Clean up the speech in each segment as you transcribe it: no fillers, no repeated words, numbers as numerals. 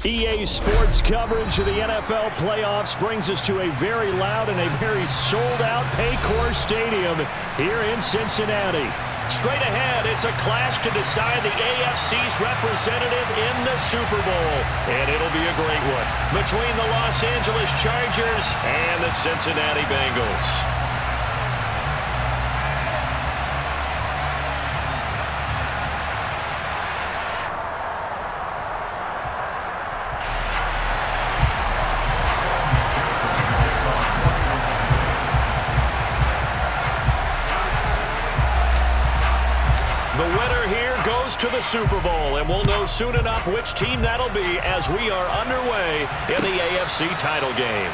EA Sports coverage of the NFL playoffs brings us to a very loud and a very sold-out Paycor Stadium here in Cincinnati. Straight ahead, it's a clash to decide the AFC's representative in the Super Bowl. And it'll be a great one between the Los Angeles Chargers and the Cincinnati Bengals. To the Super Bowl, and we'll know soon enough which team that'll be as we are underway in the AFC title game.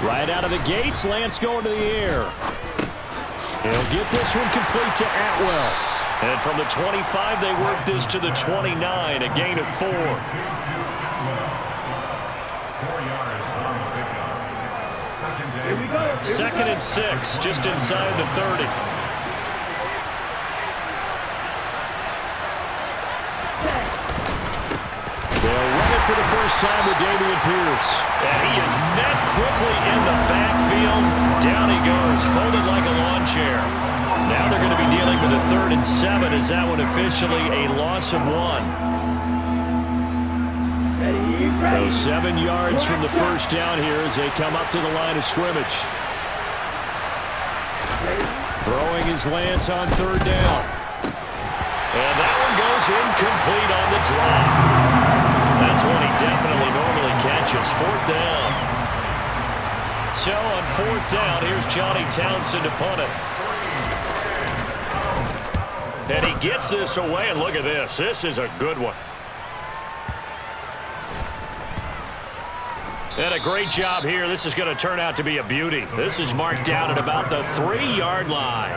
Right out of the gates, Lance going to the air. He'll get this one complete to Atwell. And from the 25, they work this to the 29, a gain of 4. Second and 6, just inside the 30. For the first time with Dameon Pierce. And he is met quickly in the backfield. Down he goes, folded like a lawn chair. Now they're going to be dealing with a 3rd and 7. Is that one officially a loss of 1? So 7 yards from the first down here as they come up to the line of scrimmage. Throwing his Lance on 3rd down. And that one goes incomplete on the drop. That's one he definitely normally catches. 4th down. So on 4th down, here's Johnny Townsend to punt it. And he gets this away, and look at this. This is a good one. And a great job here. This is going to turn out to be a beauty. This is marked down at about the 3-yard line.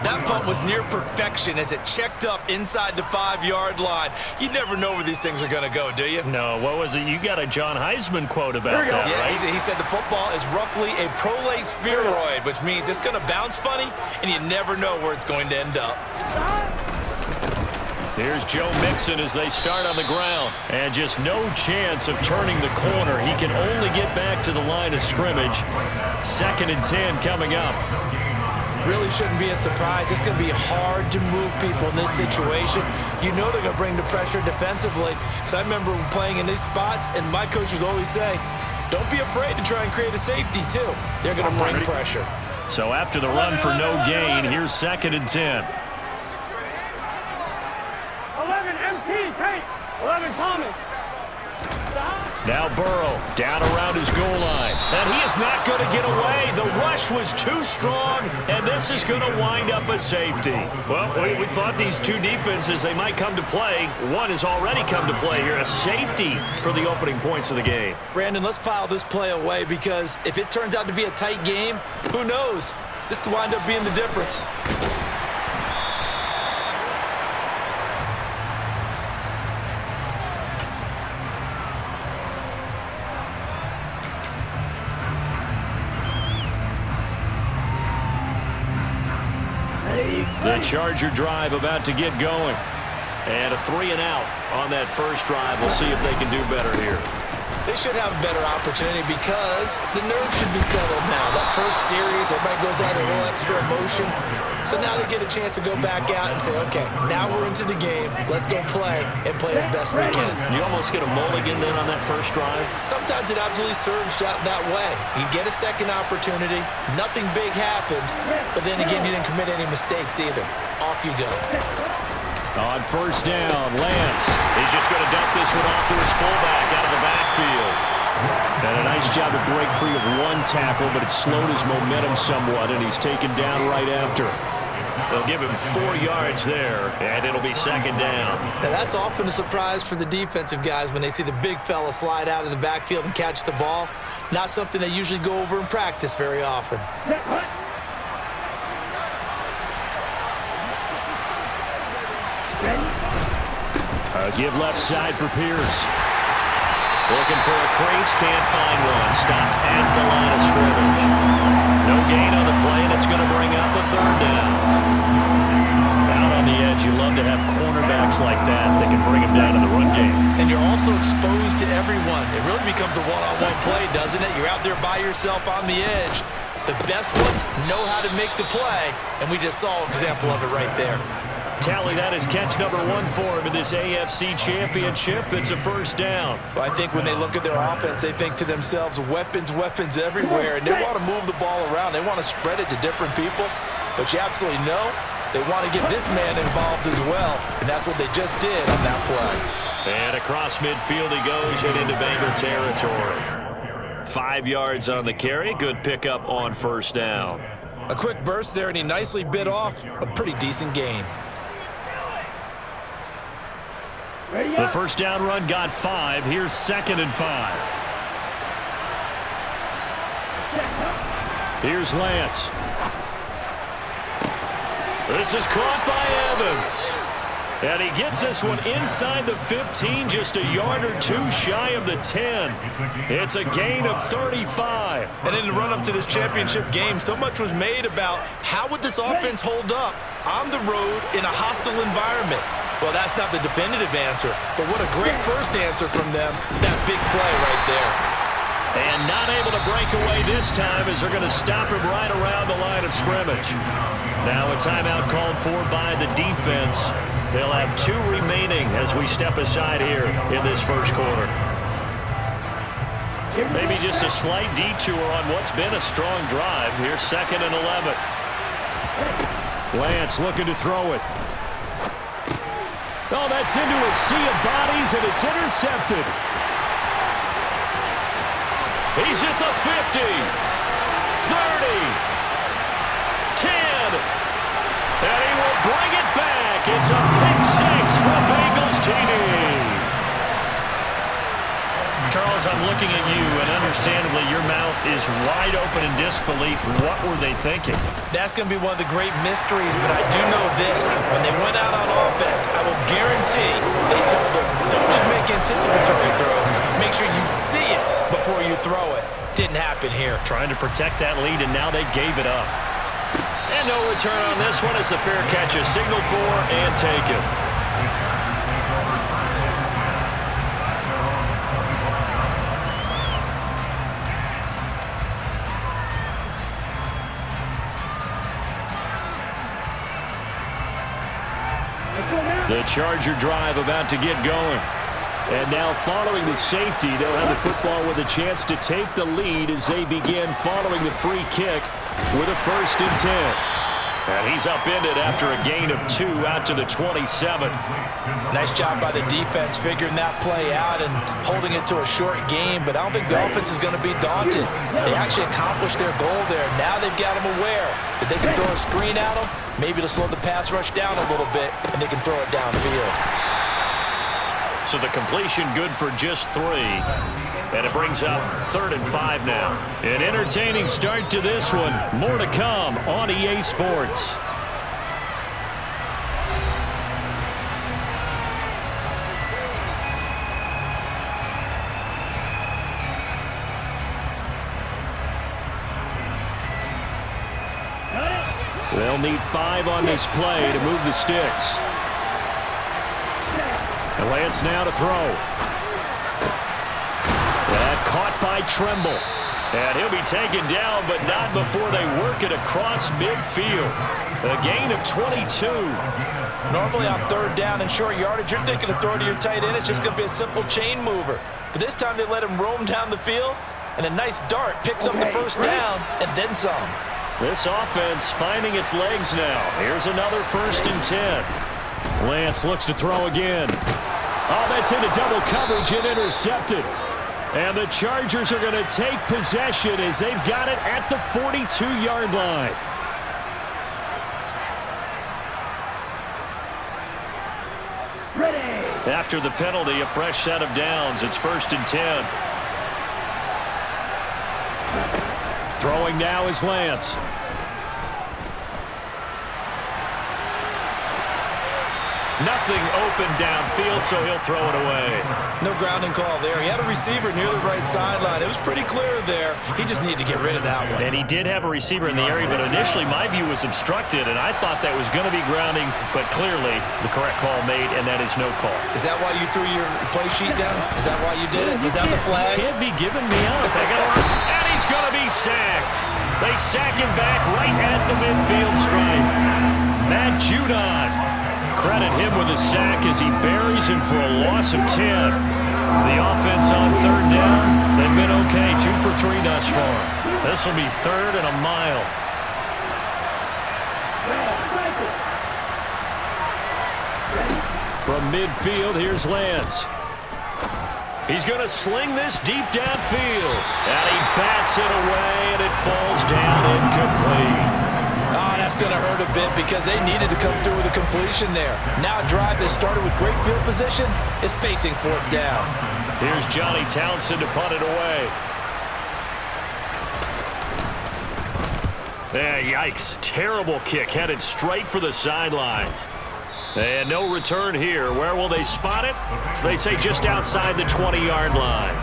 That punt was near perfection as it checked up inside the 5-yard line. You never know where these things are going to go, do you? No, what was it? You got a John Heisman quote about that, yeah, right? He said the football is roughly a prolate spheroid, which means it's going to bounce funny, and you never know where it's going to end up. Here's Joe Mixon as they start on the ground. And just no chance of turning the corner. He can only get back to the line of scrimmage. 2nd and 10 coming up. Really shouldn't be a surprise. It's going to be hard to move people in this situation. You know they're going to bring the pressure defensively. Because I remember playing in these spots, and my coach was always saying, don't be afraid to try and create a safety, too. They're going to bring pressure. So after the run for no gain, here's 2nd and 10. 11 Thomas. Now Burrow down around his goal line. And he is not going to get away. The rush was too strong, and this is going to wind up a safety. Well, we thought these two defenses, they might come to play. One has already come to play here, a safety for the opening points of the game. Brandon, let's file this play away because if it turns out to be a tight game, who knows? This could wind up being the difference. The Charger drive about to get going. And a 3 and out on that first drive. We'll see if they can do better here. They should have a better opportunity because the nerves should be settled now. That first series, everybody goes out a little extra emotion. So now they get a chance to go back out and say, okay, now we're into the game. Let's go play and play as best we can. You almost get a mulligan then on that first drive? Sometimes it absolutely serves that way. You get a second opportunity. Nothing big happened. But then again, you didn't commit any mistakes either. Off you go. On first down, Lance. He's just going to dump this one off to his fullback out of the backfield. And a nice job to break free of one tackle, but it slowed his momentum somewhat, and he's taken down right after. They'll give him 4 yards there, and it'll be 2nd down. Now, that's often a surprise for the defensive guys when they see the big fella slide out of the backfield and catch the ball. Not something they usually go over in practice very often. Give left side for Pierce. Looking for a crease, can't find one. Stopped at the line of scrimmage. No gain on the play, and it's going to bring up a third down. Out on the edge, you love to have cornerbacks like that can bring them down in the run game. And you're also exposed to everyone. It really becomes a one-on-one play, doesn't it? You're out there by yourself on the edge. The best ones know how to make the play, and we just saw an example of it right there. Tally, that is catch number 1 for him in this AFC Championship. It's a first down. Well, I think when they look at their offense, they think to themselves, weapons, weapons everywhere, and they want to move the ball around. They want to spread it to different people, but you absolutely know they want to get this man involved as well, and that's what they just did on that play. And across midfield he goes and into Bengal territory. 5 yards on the carry. Good pickup on first down. A quick burst there, and he nicely bit off a pretty decent gain. The first down run got 5. Here's 2nd and 5. Here's Lance. This is caught by Evans. And he gets this one inside the 15, just a yard or 2 shy of the 10. It's a gain of 35. And in the run-up to this championship game, so much was made about how would this offense hold up on the road in a hostile environment. Well, that's not the definitive answer, but what a great first answer from them. That big play right there. And not able to break away this time as they're going to stop him right around the line of scrimmage. Now a timeout called for by the defense. They'll have 2 remaining as we step aside here in this first quarter. Maybe just a slight detour on what's been a strong drive. Here's 2nd and 11. Lance looking to throw it. Oh, that's into a sea of bodies, and it's intercepted. He's at the 50, 30, 10, and he will bring it back. It's a pick 6 from Bengals TD. Charles, I'm looking at you, and understandably, your mouth is wide open in disbelief. What were they thinking? That's going to be one of the great mysteries, but I do know this. When they went out on offense, I will guarantee they told them, don't just make anticipatory throws. Make sure you see it before you throw it. Didn't happen here. Trying to protect that lead, and now they gave it up. And no return on this one as the fair catch is signaled for and taken. The Charger drive about to get going. And now following the safety, they'll have the football with a chance to take the lead as they begin following the free kick with a 1st and 10. And he's upended after a gain of 2 out to the 27. Nice job by the defense figuring that play out and holding it to a short game, but I don't think the offense is going to be daunted. They actually accomplished their goal there. Now they've got them aware that they can throw a screen at them, maybe to slow the pass rush down a little bit, and they can throw it downfield. So the completion good for just 3. And it brings up 3rd and 5 now. An entertaining start to this one. More to come on EA Sports. They'll need 5 on this play to move the sticks. And Lance now to throw. That caught by Tremble. And he'll be taken down, but not before they work it across midfield. A gain of 22. Normally on 3rd down and short yardage, you're thinking to throw to your tight end. It's just going to be a simple chain mover. But this time they let him roam down the field, and a nice dart picks up the first down and then some. This offense finding its legs now. Here's another 1st and 10. Lance looks to throw again. Oh, that's into double coverage and intercepted. And the Chargers are going to take possession as they've got it at the 42-yard line. After the penalty, a fresh set of downs. It's 1st and 10. Throwing now is Lance. Nothing open downfield, so he'll throw it away. No grounding call there. He had a receiver near the right sideline. It was pretty clear there. He just needed to get rid of that one. And he did have a receiver in the area, but initially my view was obstructed, and I thought that was going to be grounding, but clearly the correct call made, and that is no call. Is that why you threw your play sheet down? Is that why you did it? Was that the flag? You can't be giving me up. And he's going to be sacked. They sack him back right at the midfield stripe. Matt Judon. Credit him with a sack as he buries him for a loss of 10. The offense on third down, they've been okay, 2 for 3 thus far. This will be 3rd and a mile. From midfield, here's Lance. He's going to sling this deep downfield. And he bats it away, and it falls down incomplete. Oh, that's going to hurt a bit because they needed to come through with a completion there. Now a drive that started with great field position is facing 4th down. Here's Johnny Townsend to punt it away. Yikes. Terrible kick headed straight for the sidelines. And no return here. Where will they spot it? They say just outside the 20-yard line.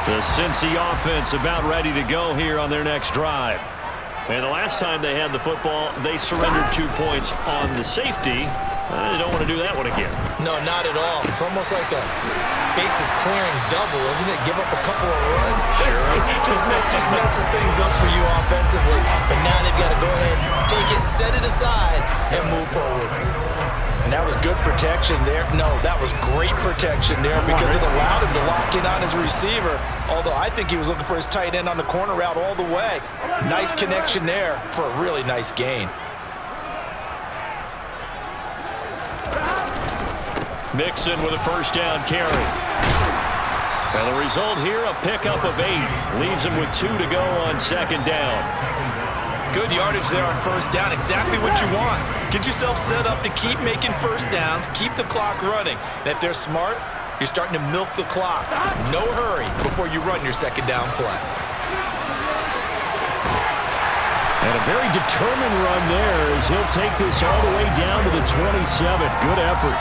The Cincy offense about ready to go here on their next drive. And the last time they had the football, they surrendered 2 points on the safety. They don't want to do that one again. No, not at all. It's almost like a bases clearing double, isn't it? Give up a couple of runs. Sure. just messes things up for you offensively. But now they've got to go ahead, take it, set it aside, and move forward. And that was good protection there. No, that was great protection there because it allowed him to lock in on his receiver. Although I think he was looking for his tight end on the corner route all the way. Nice connection there for a really nice gain. Mixon with a first down carry. And the result here, a pickup of 8. Leaves him with 2 to go on second down. Good yardage there on first down. Exactly what you want. Get yourself set up to keep making first downs, keep the clock running. And if they're smart, you're starting to milk the clock. No hurry before you run your second down play. And a very determined run there as he'll take this all the way down to the 27. Good effort.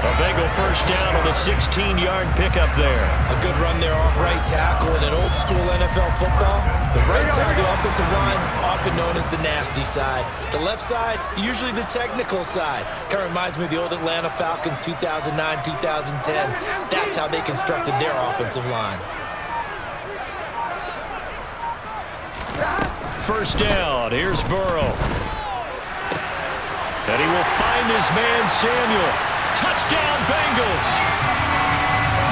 A Bengal first down on the 16-yard pickup there. A good run there off right tackle in an old-school NFL football. The right side of the offensive line, often known as the nasty side. The left side, usually the technical side. Kind of reminds me of the old Atlanta Falcons 2009, 2010. That's how they constructed their offensive line. First down, here's Burrow. And he will find his man Samuel. Touchdown, Bengals.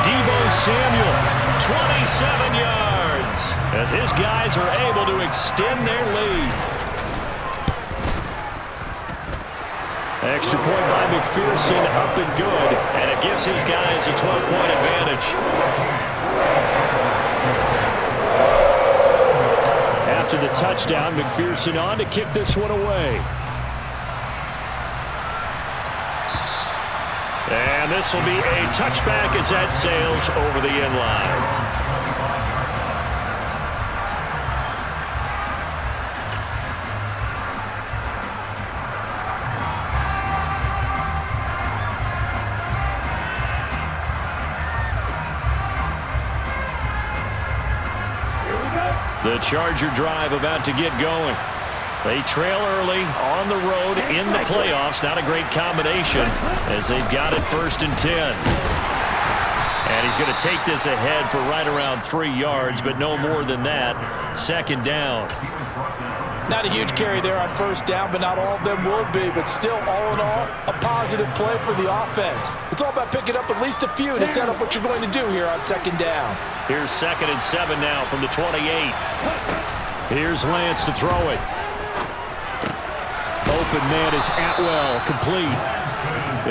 Deebo Samuel, 27 yards, as his guys are able to extend their lead. Extra point by McPherson, up and good, and it gives his guys a 12-point advantage. After the touchdown, McPherson on to kick this one away. And this will be a touchback as that sails over the end line. The Charger drive about to get going. They trail early on the road in the playoffs. Not a great combination as they've got it 1st and 10. And he's going to take this ahead for right around 3 yards, but no more than that. 2nd down. Not a huge carry there on first down, but not all of them would be. But still, all in all, a positive play for the offense. It's all about picking up at least a few to set up what you're going to do here on 2nd down. Here's 2nd and 7 now from the 28. Here's Lance to throw it. Open man is Atwell, complete.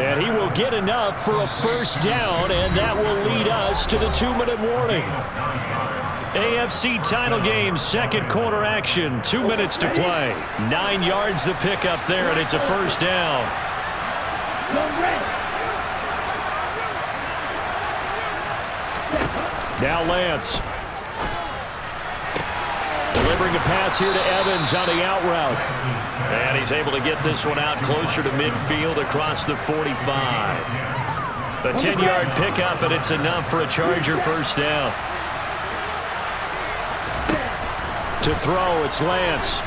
And he will get enough for a first down, and that will lead us to the 2-minute warning. AFC title game, second quarter action, 2 minutes to play. 9 yards to pick up there, and it's a first down. Now Lance. Delivering a pass here to Evans on the out route. And he's able to get this one out closer to midfield across the 45. A 10-yard pickup, and it's enough for a Charger first down. To throw, it's Lance.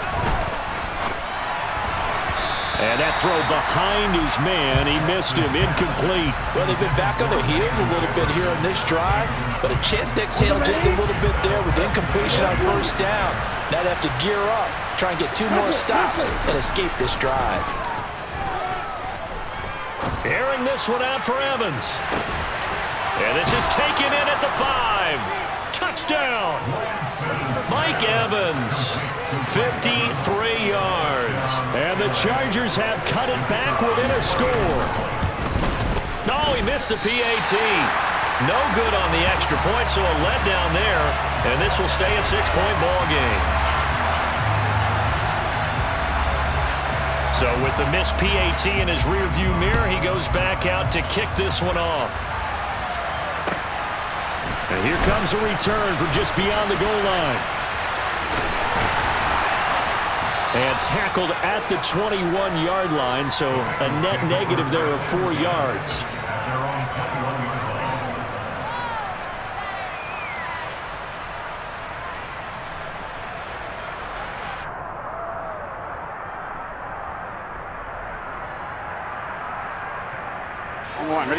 And that throw behind his man. He missed him. Incomplete. Well, they've been back on their heels a little bit here in this drive, but a chance to exhale just a little bit there with incompletion on first down. Now they have to gear up, try and get 2 more stops, and escape this drive. Airing this one out for Evans. And this is taken in at the 5. Touchdown. Mike Evans, 53 yards. And the Chargers have cut it back within a score. No, he missed the PAT. No good on the extra point, so a letdown there. And this will stay a 6-point ball game. So with the missed PAT in his rearview mirror, he goes back out to kick this one off. And here comes a return from just beyond the goal line. And tackled at the 21-yard line, so a net negative there of 4 yards.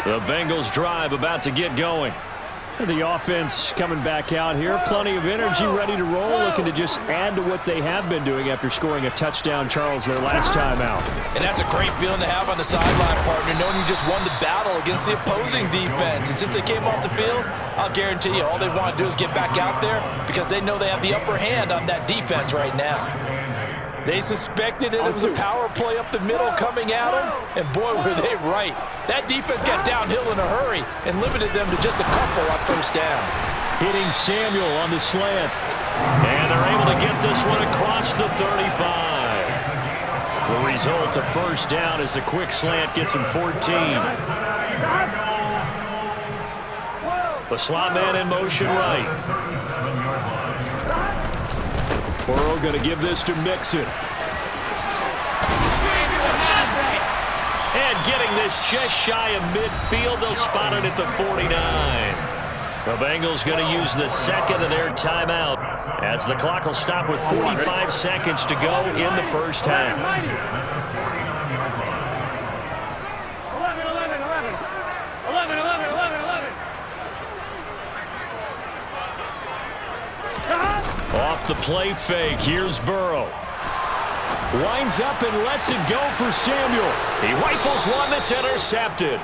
The Bengals drive about to get going. The offense coming back out here. Plenty of energy, ready to roll, looking to just add to what they have been doing after scoring a touchdown, Charles, their last time out. And that's a great feeling to have on the sideline, partner, knowing you just won the battle against the opposing defense. And since they came off the field, I'll guarantee you all they want to do is get back out there because they know they have the upper hand on that defense right now. They suspected it was a power play up the middle coming at them, and boy, were they right. That defense got downhill in a hurry and limited them to just a couple on first down. Hitting Samuel on the slant, and they're able to get this one across the 35. The result, a first down as the quick slant gets him 14. The slot man in motion right. Burrow going to give this to Mixon. And getting this just shy of midfield, they'll spot it at the 49. The Bengals going to use the second of their timeout as the clock will stop with 45 seconds to go in the first half. 11. Off the play fake, here's Burrow. Winds up and lets it go for Samuel. He rifles one that's intercepted.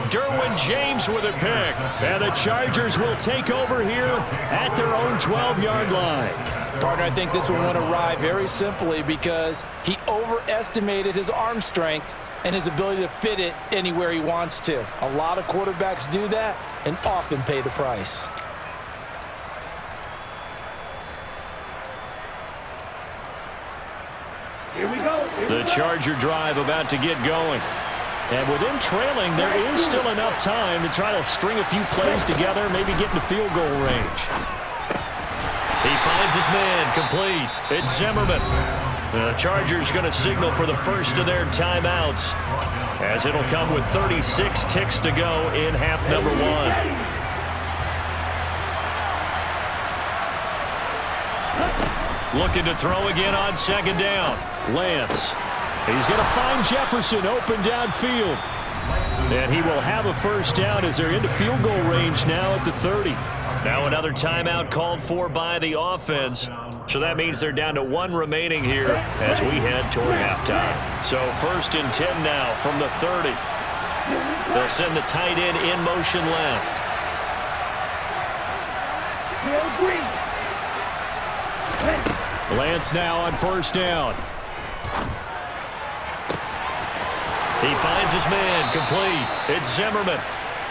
Derwin James with a pick. And the Chargers will take over here at their own 12-yard line. Partner, I think this one went awry very simply because he overestimated his arm strength and his ability to fit it anywhere he wants to. A lot of quarterbacks do that and often pay the price. Here we go. The Charger drive about to get going. And with them trailing, there is still enough time to try to string a few plays together, maybe get into field goal range. He finds his man, complete. It's Zimmerman. The Chargers going to signal for the first of their timeouts, as it'll come with 36 ticks to go in half number one. Looking to throw again on second down. Lance. He's going to find Jefferson open downfield. And he will have a first down as they're into field goal range now at the 30. Now another timeout called for by the offense. So that means they're down to one remaining here as we head toward halftime. So 1st and 10 now from the 30. They'll send the tight end in motion left. Lance now on first down. He finds his man, complete. It's Zimmerman.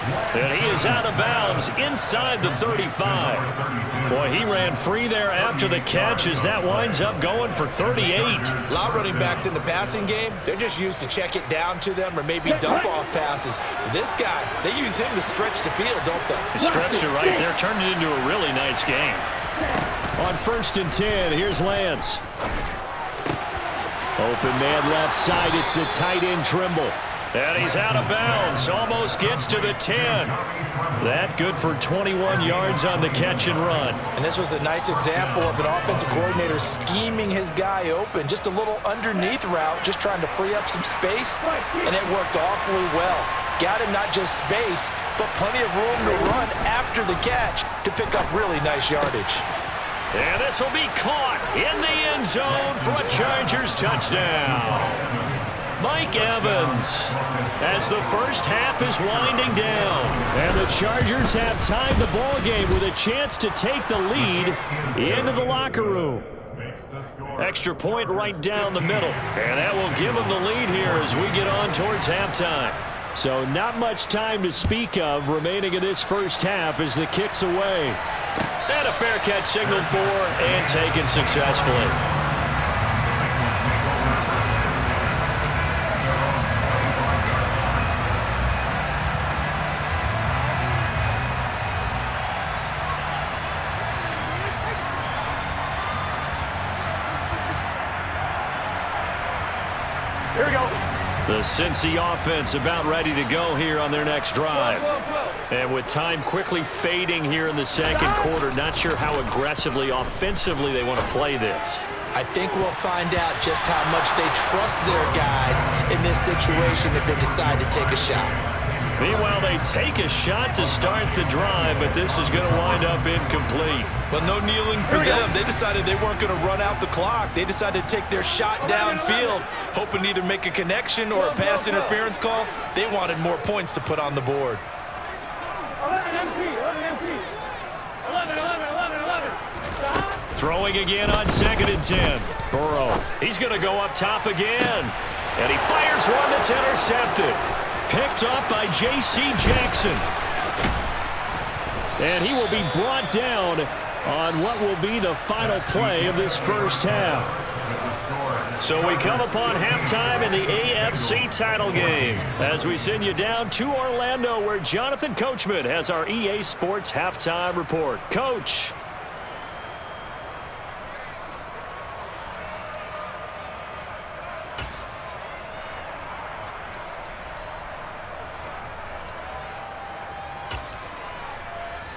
And he is out of bounds inside the 35. Boy, he ran free there after the catch as that winds up going for 38. A lot of running backs in the passing game, they're just used to check it down to them or maybe dump off passes. But this guy, they use him to stretch the field, don't they? He stretched it right there, turned it into a really nice game. On 1st and 10, here's Lance. Open man left side, it's the tight end Trimble. And he's out of bounds, almost gets to the 10. That good for 21 yards on the catch and run. And this was a nice example of an offensive coordinator scheming his guy open. Just a little underneath route, just trying to free up some space, and it worked awfully well. Got him not just space, but plenty of room to run after the catch to pick up really nice yardage. And this will be caught in the end zone for a Chargers touchdown. Mike Evans, as the first half is winding down. And the Chargers have tied the ball game with a chance to take the lead into the locker room. Extra point right down the middle. And that will give them the lead here as we get on towards halftime. So not much time to speak of remaining in this first half as the kick's away. And a fair catch signaled for and taken successfully. Here we go. The Cincy offense about ready to go here on their next drive. And with time quickly fading here in the second quarter, not sure how aggressively, offensively they want to play this. I think we'll find out just how much they trust their guys in this situation if they decide to take a shot. Meanwhile, they take a shot to start the drive, but this is going to wind up incomplete. But no kneeling for them. They decided they weren't going to run out the clock. They decided to take their shot downfield, hoping to either make a connection or a pass interference call. They wanted more points to put on the board. 11. Throwing again on 2nd and 10. Burrow, he's going to go up top again. And he fires one that's intercepted. Picked up by J.C. Jackson. And he will be brought down on what will be the final play of this first half. So we come upon halftime in the AFC title game as we send you down to Orlando where Jonathan Coachman has our EA Sports halftime report. Coach.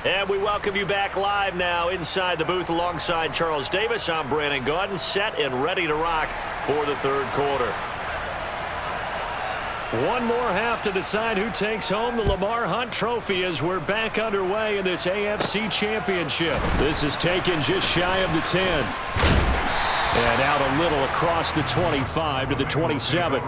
And we welcome you back live now inside the booth alongside Charles Davis. I'm Brandon Gaudin, set and ready to rock for the third quarter. One more half to decide who takes home the Lamar Hunt Trophy as we're back underway in this AFC Championship. This is taken just shy of the 10. And out a little across the 25 to the 27.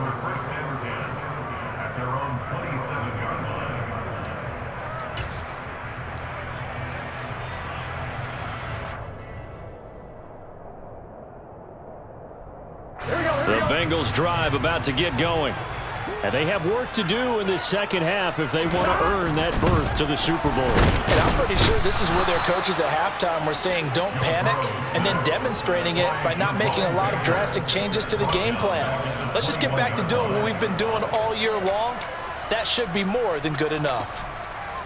The Bengals drive about to get going. And they have work to do in this second half if they want to earn that berth to the Super Bowl. And I'm pretty sure this is where their coaches at halftime were saying don't panic and then demonstrating it by not making a lot of drastic changes to the game plan. Let's just get back to doing what we've been doing all year long. That should be more than good enough.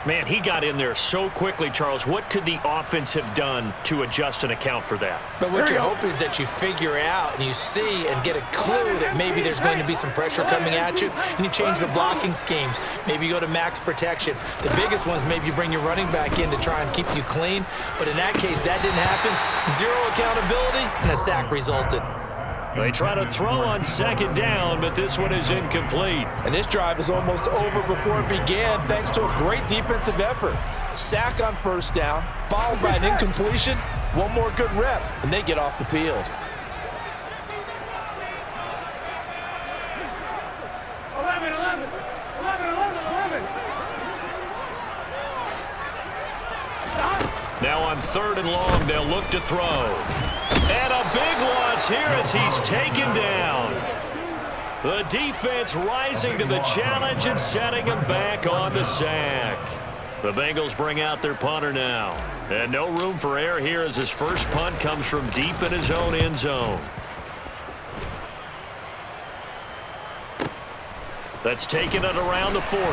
Man, he got in there so quickly, Charles. What could the offense have done to adjust and account for that? But what you're hoping is that you figure out and you see and get a clue that maybe there's going to be some pressure coming at you, and you change the blocking schemes. Maybe you go to max protection. The biggest ones, maybe you bring your running back in to try and keep you clean. But in that case, that didn't happen. Zero accountability, and a sack resulted. They try to throw on second down, but this one is incomplete. And this drive is almost over before it began thanks to a great defensive effort. Sack on first down, followed by an incompletion. One more good rep, and they get off the field. Now on 3rd and long, they'll look to throw. And a big loss here as he's taken down. The defense rising to the challenge and setting him back on the sack. The Bengals bring out their punter now. And no room for error here as his first punt comes from deep in his own end zone. That's taken it around the 40.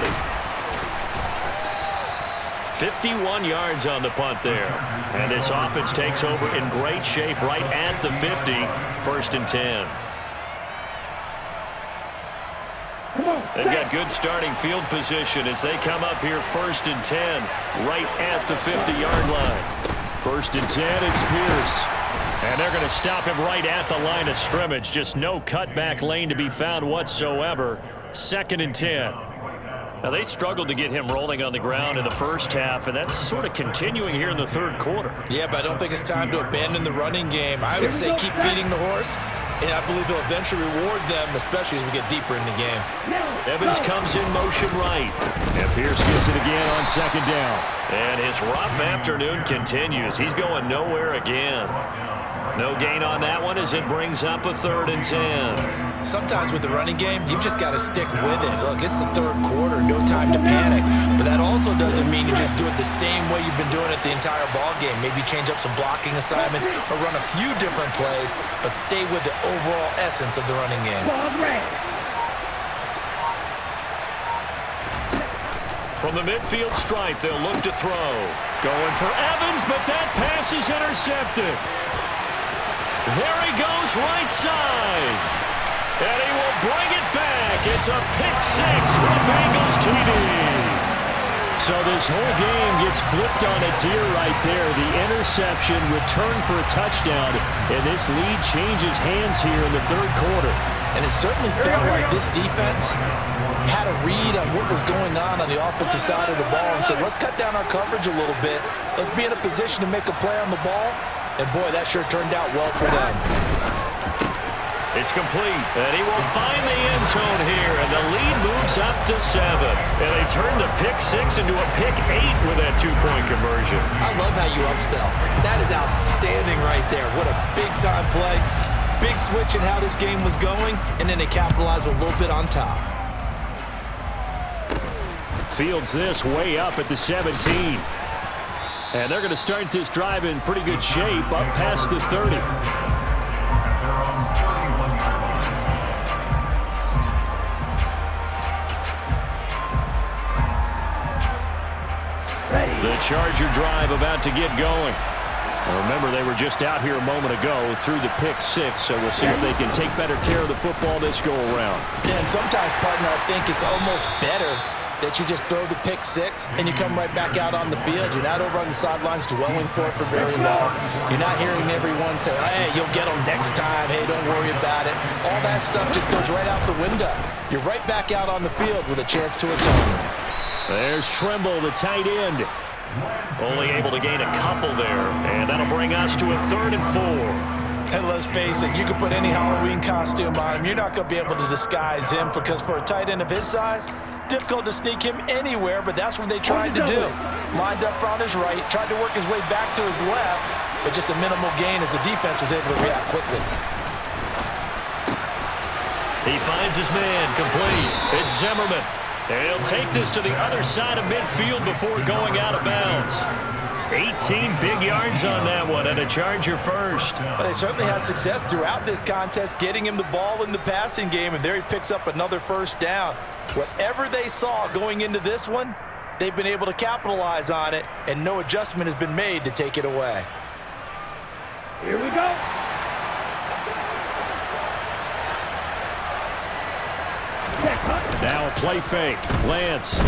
51 yards on the punt there. And this offense takes over in great shape right at the 50. 1st and 10. They've got good starting field position as they come up here 1st and 10 right at the 50-yard line. 1st and 10, it's Pierce. And they're going to stop him right at the line of scrimmage. Just no cutback lane to be found whatsoever. 2nd and 10. Now, they struggled to get him rolling on the ground in the first half, and that's sort of continuing here in the 3rd quarter. Yeah, but I don't think it's time to abandon the running game. I would say keep feeding the horse, and I believe he'll eventually reward them, especially as we get deeper in the game. Evans comes in motion right. And Pierce gets it again on 2nd down. And his rough afternoon continues. He's going nowhere again. No gain on that one as it brings up a 3rd and 10. Sometimes with the running game, you've just got to stick with it. Look, it's the 3rd quarter, no time to panic. But that also doesn't mean you just do it the same way you've been doing it the entire ball game. Maybe change up some blocking assignments or run a few different plays, but stay with the overall essence of the running game. From the midfield stripe, they'll look to throw. Going for Evans, but that pass is intercepted. There he goes, right side. And he will bring it back. It's a pick-6 from Bengals TD. So this whole game gets flipped on its ear right there. The interception, return for a touchdown, and this lead changes hands here in the 3rd quarter. And it certainly felt like this defense had a read on what was going on the offensive side of the ball and said, let's cut down our coverage a little bit. Let's be in a position to make a play on the ball. And, boy, that sure turned out well for them. It's complete, and he will find the end zone here, and the lead moves up to 7. And they turn the pick-6 into a pick-8 with that 2-point conversion. I love how you upsell. That is outstanding right there. What a big-time play. Big switch in how this game was going, and then they capitalized a little bit on top. Fields this way up at the 17. And they're going to start this drive in pretty good shape up past the 30. The Charger drive about to get going. Remember, they were just out here a moment ago through the pick-6, so we'll see if they can take better care of the football this go-around. Yeah, and sometimes, partner, I think it's almost better that you just throw the pick-6 and you come right back out on the field. You're not over on the sidelines dwelling for it for very long. You're not hearing everyone say, hey, you'll get them next time. Hey, don't worry about it. All that stuff just goes right out the window. You're right back out on the field with a chance to atone. There's Trimble, the tight end. Only able to gain a couple there, and that'll bring us to a 3rd and 4. And let's face it, you can put any Halloween costume on him. You're not going to be able to disguise him because for a tight end of his size, difficult to sneak him anywhere, but that's what they tried to do. Lined up on his right, tried to work his way back to his left, but just a minimal gain as the defense was able to react quickly. He finds his man, complete. It's Zimmerman. And he'll take this to the other side of midfield before going out of bounds. 18 big yards on that one, and a Charger first. Well, they certainly had success throughout this contest getting him the ball in the passing game, and there he picks up another 1st down. Whatever they saw going into this one, they've been able to capitalize on it, and no adjustment has been made to take it away. Here we go. Now a play fake. Lance.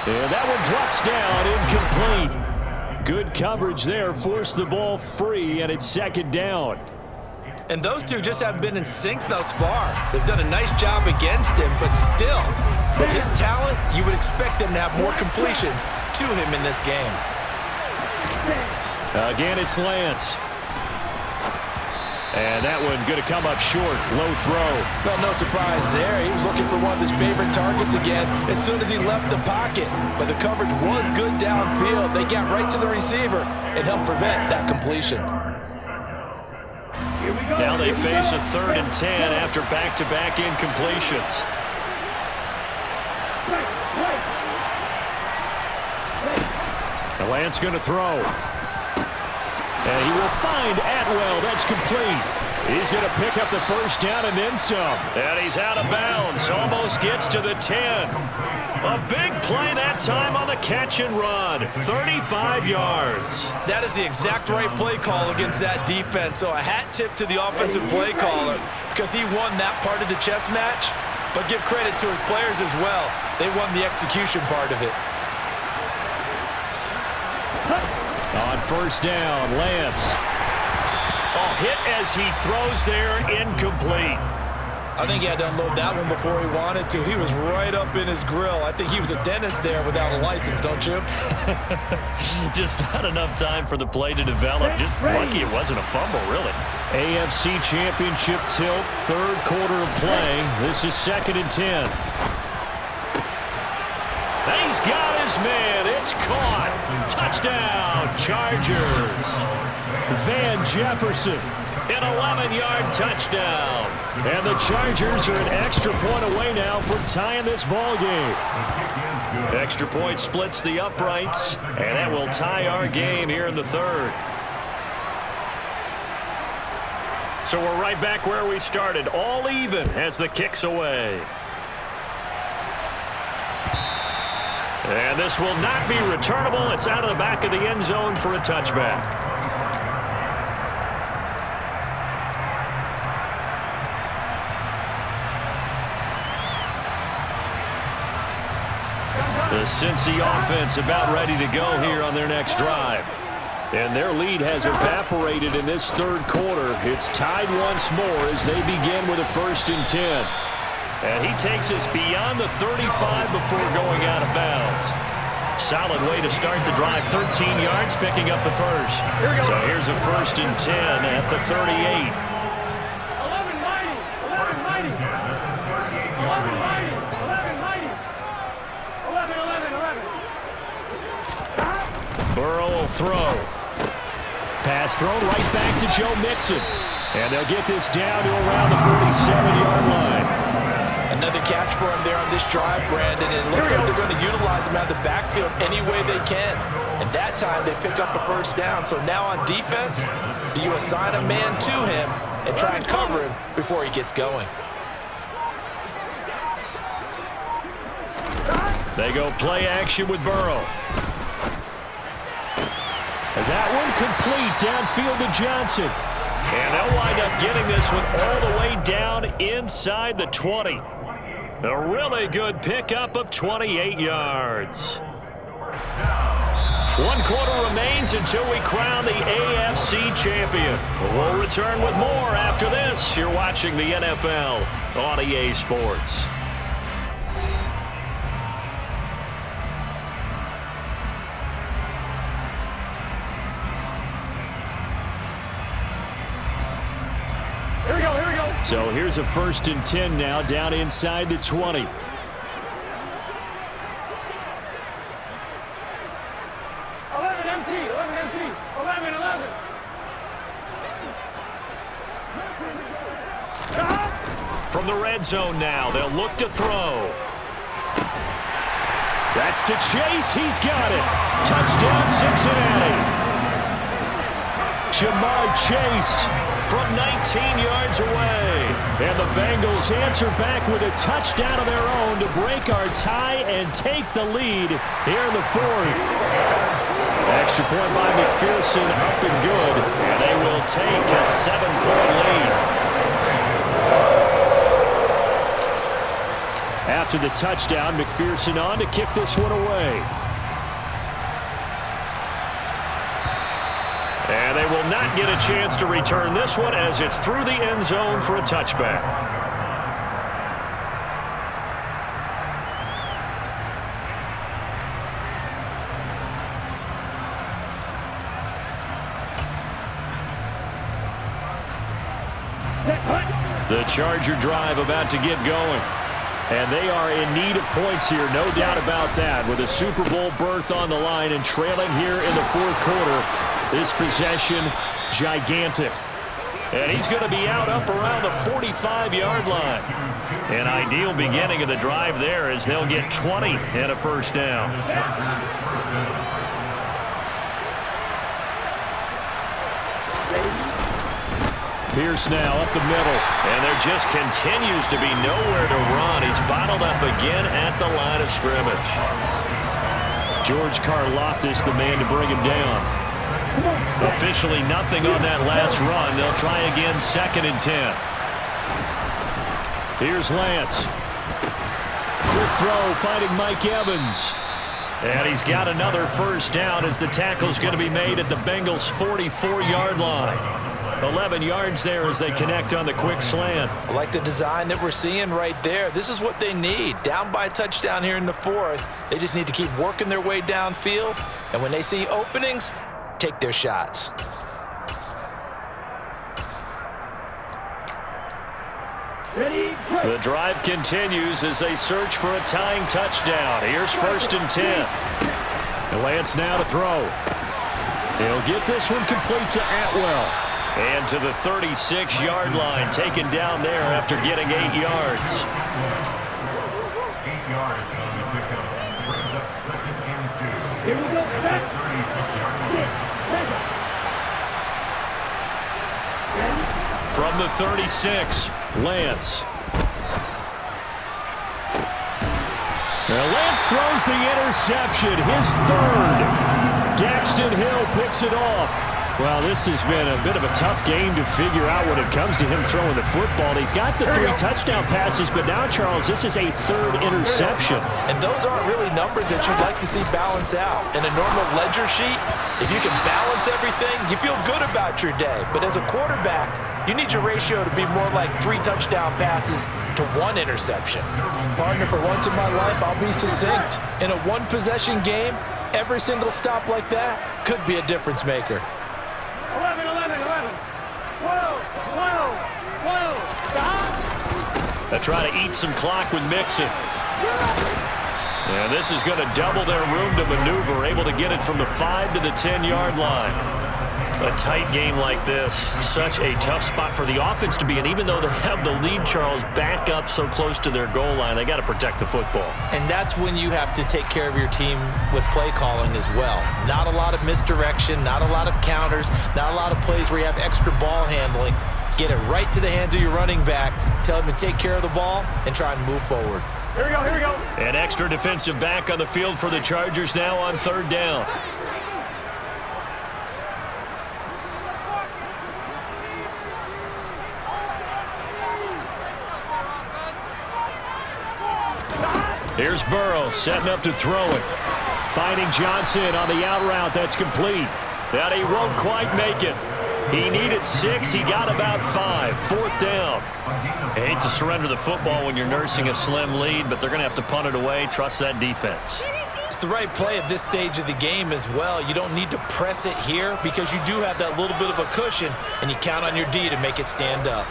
And that one drops down, incomplete. Good coverage there, forced the ball free, and it's 2nd down. And those two just haven't been in sync thus far. They've done a nice job against him, but still, with his talent, you would expect him to have more completions to him in this game. Again, it's Lance. And that one going to come up short. Low throw. Well, no surprise there. He was looking for one of his favorite targets again as soon as he left the pocket. But the coverage was good downfield. They got right to the receiver and helped prevent that completion. Here Now they face a 3rd and 10 after back-to-back incompletions. The Lance going to throw. And he will find Atwell. That's complete. He's going to pick up the first down and then some. And he's out of bounds. Almost gets to the 10. A big play that time on the catch and run. 35 yards. That is the exact right play call against that defense. So a hat tip to the offensive play caller because he won that part of the chess match. But give credit to his players as well. They won the execution part of it. On first down, Lance. Oh, hit as he throws there, incomplete. I think he had to unload that one before he wanted to. He was right up in his grill. I think he was a dentist there without a license, don't you? Just not enough time for the play to develop. Just lucky it wasn't a fumble, really. AFC Championship tilt, 3rd quarter of play. This is 2nd and 10. He's got his man. It's caught. Touchdown, Chargers. Van Jefferson, an 11-yard touchdown. And the Chargers are an extra point away now from tying this ball game. Extra point splits the uprights, and that will tie our game here in the 3rd. So we're right back where we started, all even as the kick's away. And this will not be returnable. It's out of the back of the end zone for a touchback. The Cincy offense about ready to go here on their next drive. And their lead has evaporated in this 3rd quarter. It's tied once more as they begin with a 1st and 10. And he takes us beyond the 35 before going out of bounds. Solid way to start the drive. 13 yards, picking up the first. So here's a 1st and 10 at the 38. 11, Burrow will throw. Pass thrown right back to Joe Mixon. And they'll get this down to around the 47-yard line. Another catch for him there on this drive, Brandon. And it looks like they're going to utilize him out of the backfield any way they can. And that time they pick up a first down. So now on defense, do you assign a man to him and try and cover him before he gets going? They go play action with Burrow. And that one complete downfield to Johnson. And they'll wind up getting this one all the way down inside the 20. A really good pickup of 28 yards. 1 quarter remains until we crown the AFC champion. We'll return with more after this. You're watching the NFL on EA Sports. So here's a 1st and 10 now down inside the 20. 11 MT, 11. From the red zone now, they'll look to throw. That's to Chase. He's got it. Touchdown, Cincinnati. Jamar Chase from 19 yards away. And the Bengals answer back with a touchdown of their own to break our tie and take the lead here in the 4th. Extra point by McPherson, up and good. And they will take a 7-point lead. After the touchdown, McPherson on to kick this one away. And they will not get a chance to return this one as it's through the end zone for a touchback. The Charger drive about to get going. And they are in need of points here, no doubt about that. With a Super Bowl berth on the line and trailing here in the 4th quarter. This possession, gigantic. And he's going to be out up around the 45-yard line. An ideal beginning of the drive there as they'll get 20 and a first down. Pierce now up the middle. And there just continues to be nowhere to run. He's bottled up again at the line of scrimmage. George Karlaftis, the man to bring him down. Officially nothing on that last run. They'll try again, 2nd and 10. Here's Lance. Quick throw, fighting Mike Evans. And he's got another first down as the tackle's going to be made at the Bengals' 44-yard line. 11 yards there as they connect on the quick slant. I like the design that we're seeing right there. This is what they need. Down by a touchdown here in the 4th. They just need to keep working their way downfield. And when they see openings, take their shots. The drive continues as they search for a tying touchdown. Here's 1st and 10. And Lance now to throw. He'll get this one complete to Atwell. And to the 36-yard line, taken down there after getting 8 yards. 8 yards on the pickup. Brings up 2nd and 2. Here we go. 36-yard line. From the 36, Lance. Now Lance throws the interception, his 3rd. Daxton Hill picks it off. Well, this has been a bit of a tough game to figure out when it comes to him throwing the football. He's got the 3 touchdown passes, but now, Charles, this is a 3rd interception. And those aren't really numbers that you'd like to see balance out. In a normal ledger sheet, if you can balance everything, you feel good about your day. But as a quarterback, you need your ratio to be more like 3 touchdown passes to 1 interception. Partner, for once in my life, I'll be succinct. In a 1-possession game, every single stop like that could be a difference maker. 11, 11, 11. 12, 12, 12. Stop. They try to eat some clock with Mixon. And this is going to double their room to maneuver, able to get it from the 5 to the 10-yard line. A tight game like this, such a tough spot for the offense to be in. Even though they have the lead, Charles, back up so close to their goal line, they got to protect the football. And that's when you have to take care of your team with play calling as well. Not a lot of misdirection, not a lot of counters, not a lot of plays where you have extra ball handling. Get it right to the hands of your running back, tell him to take care of the ball, and try and move forward. Here we go, here we go. An extra defensive back on the field for the Chargers now on 3rd down. Here's Burrow setting up to throw it. Finding Johnson on the out route. That's complete. That he won't quite make it. He needed 6. He got about 5. 4th down. I hate to surrender the football when you're nursing a slim lead, but they're going to have to punt it away. Trust that defense. It's the right play at this stage of the game as well. You don't need to press it here because you do have that little bit of a cushion, and you count on your D to make it stand up.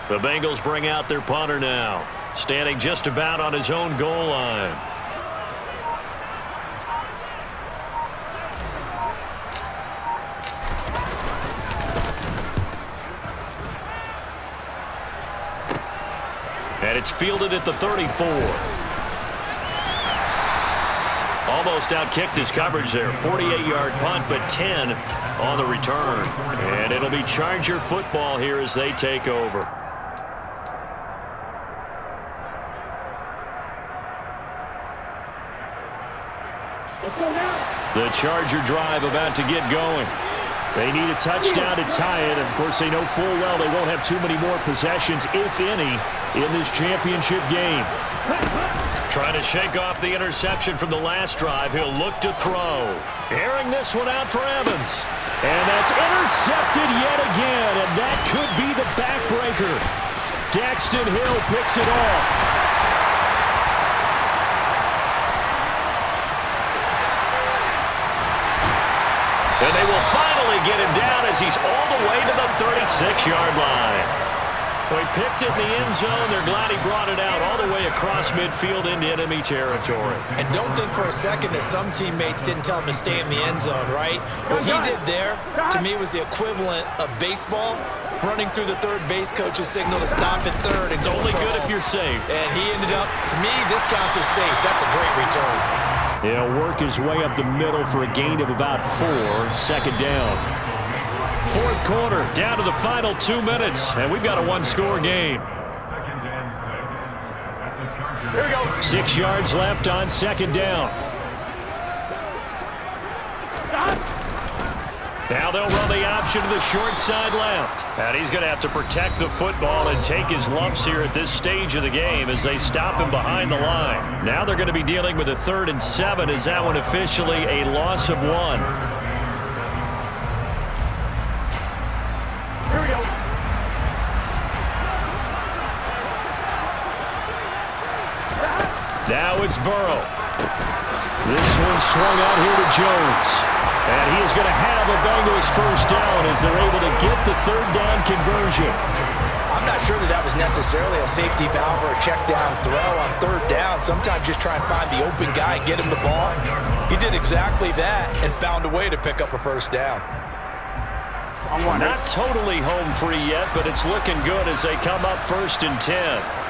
The Bengals bring out their punter now, standing just about on his own goal line. And it's fielded at the 34. Almost outkicked his coverage there. 48-yard punt, but 10 on the return. And it'll be Charger football here as they take over. The Charger drive about to get going. They need a touchdown to tie it. Of course, they know full well they won't have too many more possessions, if any, in this championship game. Trying to shake off the interception from the last drive. He'll look to throw. Airing this one out for Evans. And that's intercepted yet again, and that could be the backbreaker. Daxton Hill picks it off. And they will finally get him down as he's all the way to the 36-yard line. Well, he picked it in the end zone. They're glad he brought it out all the way across midfield into enemy territory. And don't think for a second that some teammates didn't tell him to stay in the end zone, right? What he did there, to me, was the equivalent of baseball running through the third base coach's signal to stop at third. It's only good if you're safe. And he ended up, to me, this counts as safe. That's a great return. He'll work his way up the middle for a gain of about 4, second down. Fourth quarter, down to the final 2 minutes, and we've got a one-score game. Second and 6 at the Chargers. Here we go. 6 yards left on second down. Now they'll run the option to the short side left. And he's going to have to protect the football and take his lumps here at this stage of the game as they stop him behind the line. Now they're going to be dealing with a 3rd and 7 as that one officially a loss of 1. Here we go. Now it's Burrow. This one swung out here to Jones. And he is going to have a Bengals first down as they're able to get the 3rd down conversion. I'm not sure that was necessarily a safety valve or a check down throw on 3rd down. Sometimes just try and find the open guy and get him the ball. He did exactly that and found a way to pick up a first down. Not totally home free yet, but it's looking good as they come up 1st and 10.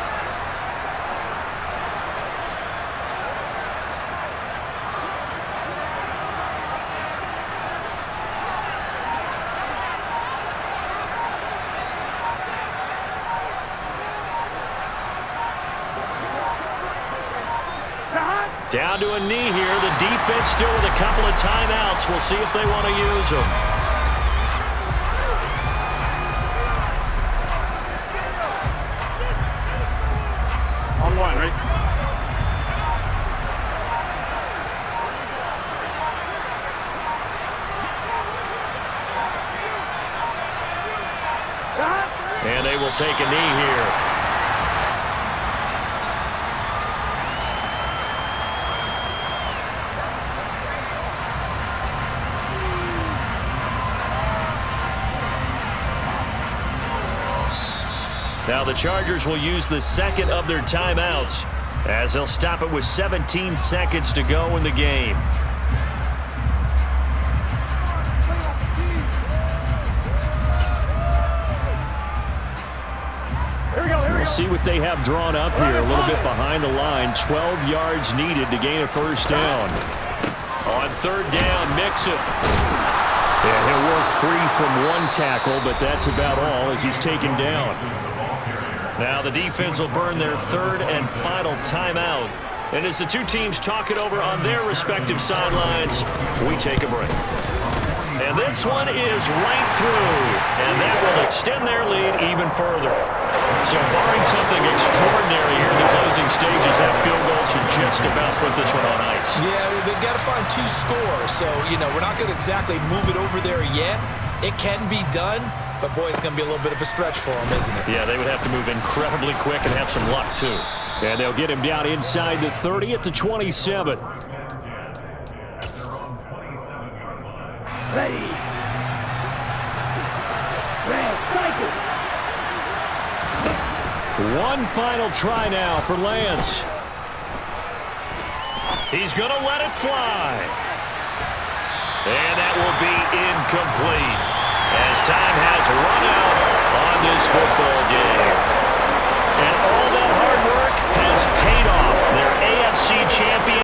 Down to a knee here. The defense still with a couple of timeouts. We'll see if they want to use them. On 1, right? And they will take a knee here. Now the Chargers will use the 2nd of their timeouts as they'll stop it with 17 seconds to go in the game. We'll see what they have drawn up here. A little bit behind the line. 12 yards needed to gain a first down. On 3rd down, Mixon. And he'll work free from 1 tackle, but that's about all as he's taken down. Now the defense will burn their 3rd and final timeout. And as the two teams talk it over on their respective sidelines, we take a break. And this one is right through. And that will extend their lead even further. So barring something extraordinary here in the closing stages, that field goal should just about put this one on ice. Yeah, they've got to find 2 scores. So, we're not going to exactly move it over there yet. It can be done. But, boy, it's going to be a little bit of a stretch for them, isn't it? Yeah, they would have to move incredibly quick and have some luck, too. And they'll get him down inside the 30 at the 27. Ready. Red, cycle. One final try now for Lance. He's going to let it fly. And that will be incomplete as time has run out on this football game. And